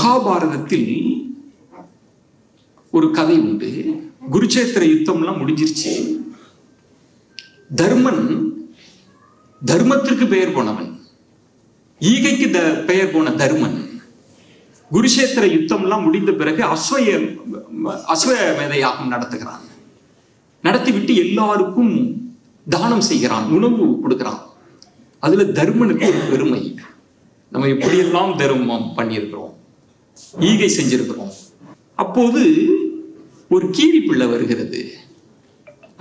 மகாபாரதத்தில் ஒரு கதை உண்டு. குருச்சேத்திர யுத்தம்லாம் முடிஞ்சிருச்சு. தர்மன் தர்மத்திற்கு பெயர் போனவன், ஈகைக்கு பெயர் போன தர்மன் குருஷேத்திர யுத்தம்லாம் முடிந்த பிறகு அஸ்வமேத யாகம் நடத்துகிறான். நடத்திவிட்டு எல்லாருக்கும் தானம் செய்கிறான், உணவு கொடுக்கிறான். அதுல தர்மனுக்கு ஒரு பெருமை. நம்ம எப்படியெல்லாம் தர்மம் பண்ணியிருக்கிறோம், ஈகை செஞ்சிருக்கிறோம். அப்போது ஒரு கீரி பிள்ளை வருகிறது.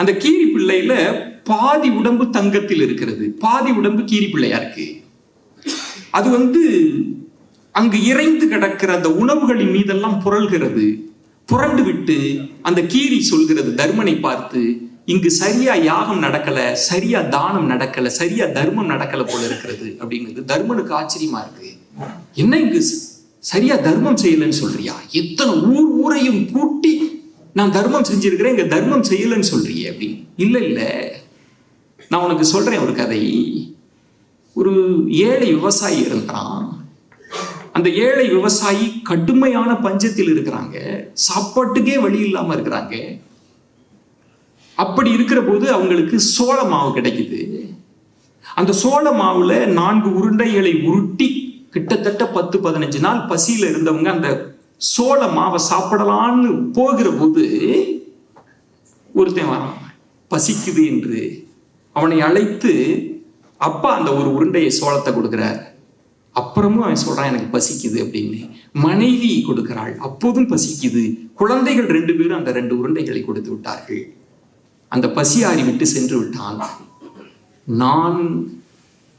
அந்த கீரி பிள்ளையில பாதி உடம்பு தங்கத்தில் இருக்கிறது, பாதி உடம்பு கீரி பிள்ளையா இருக்கு. அது அங்கு இறைந்து கிடக்கிற அந்த உணவுகளின் மீதெல்லாம் புரள்கிறது. புரண்டு விட்டு அந்த கீரி சொல்கிறது தர்மனை பார்த்து, இங்கு சரியா யாகம் நடக்கல, சரியா தானம் நடக்கல, சரியா தர்மம் நடக்கல போல இருக்கிறது அப்படிங்கிறது. தர்மனுக்கு ஆச்சரியமா இருக்கு. என்ன இங்கு சரியா தர்மம் செய்யலன்னு சொல்றியா? எத்தனை ஊரையும் கூட்டி நான் தர்மம் செஞ்சிருக்கிறேன், இங்க தர்மம் செய்யலன்னு சொல்றியே அப்படின்னு. இல்ல நான் உனக்கு சொல்றேன் ஒரு கதை. ஒரு ஏழை விவசாயி இருந்தான். அந்த ஏழை விவசாயி கடுமையான பஞ்சத்தில் இருக்கிறாங்க, சாப்பாட்டுக்கே வழி இல்லாம இருக்கிறாங்க. அப்படி இருக்கிற போது அவங்களுக்கு சோள மாவு கிடைக்குது. அந்த சோள மாவுல 4 உருண்டைகளை உருட்டி கிட்டத்தட்ட 10-15 நாள் பசியில இருந்தவங்க அந்த சோள மாவை சாப்பிடலான்னு போகிற போது ஒருத்தன் வரான், பசிக்குது என்று. அவனை அழைத்து அப்பா அந்த ஒரு உருண்டையை சோளத்தை கொடுக்கிறார். அப்புறமும் அவன் சொல்றான் எனக்கு பசிக்குது அப்படின்னு. மனைவி கொடுக்கிறாள், அப்போதும் பசிக்குது. குழந்தைகள் 2 பேரும் அந்த 2 உருண்டைகளை கொடுத்து விட்டார்கள். அந்த பசியாறி விட்டு சென்று விட்டான்.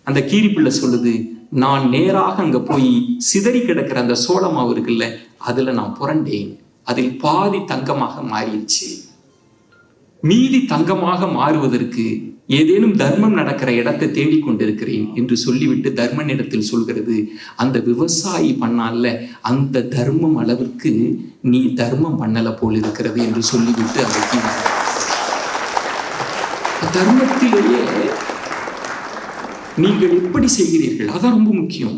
அந்த கீரிப்பிள்ளை சொல்லுது, நான் நேராக அங்க போய் சிதறி கிடக்கிற அந்த சோளமாவு இருக்குல்ல, அதுல நான் புரண்டேன். அதில் பாதி தங்கமாக மாறிடுச்சு. மீதி தங்கமாக மாறுவதற்கு ஏதேனும் தர்மம் நடக்கிற இடத்தை தேடிக்கொண்டிருக்கிறேன் என்று சொல்லிவிட்டு தர்மனிடத்தில் சொல்கிறது, அந்த விவசாயி பண்ணால அந்த தர்மம் அளவிற்கு நீ தர்மம் பண்ணல போல் இருக்கிறது என்று சொல்லிவிட்டு அதற்கு தர்மத்திலேயே நீங்கள் எப்படி செய்கிறீர்கள், அதான் ரொம்ப முக்கியம்.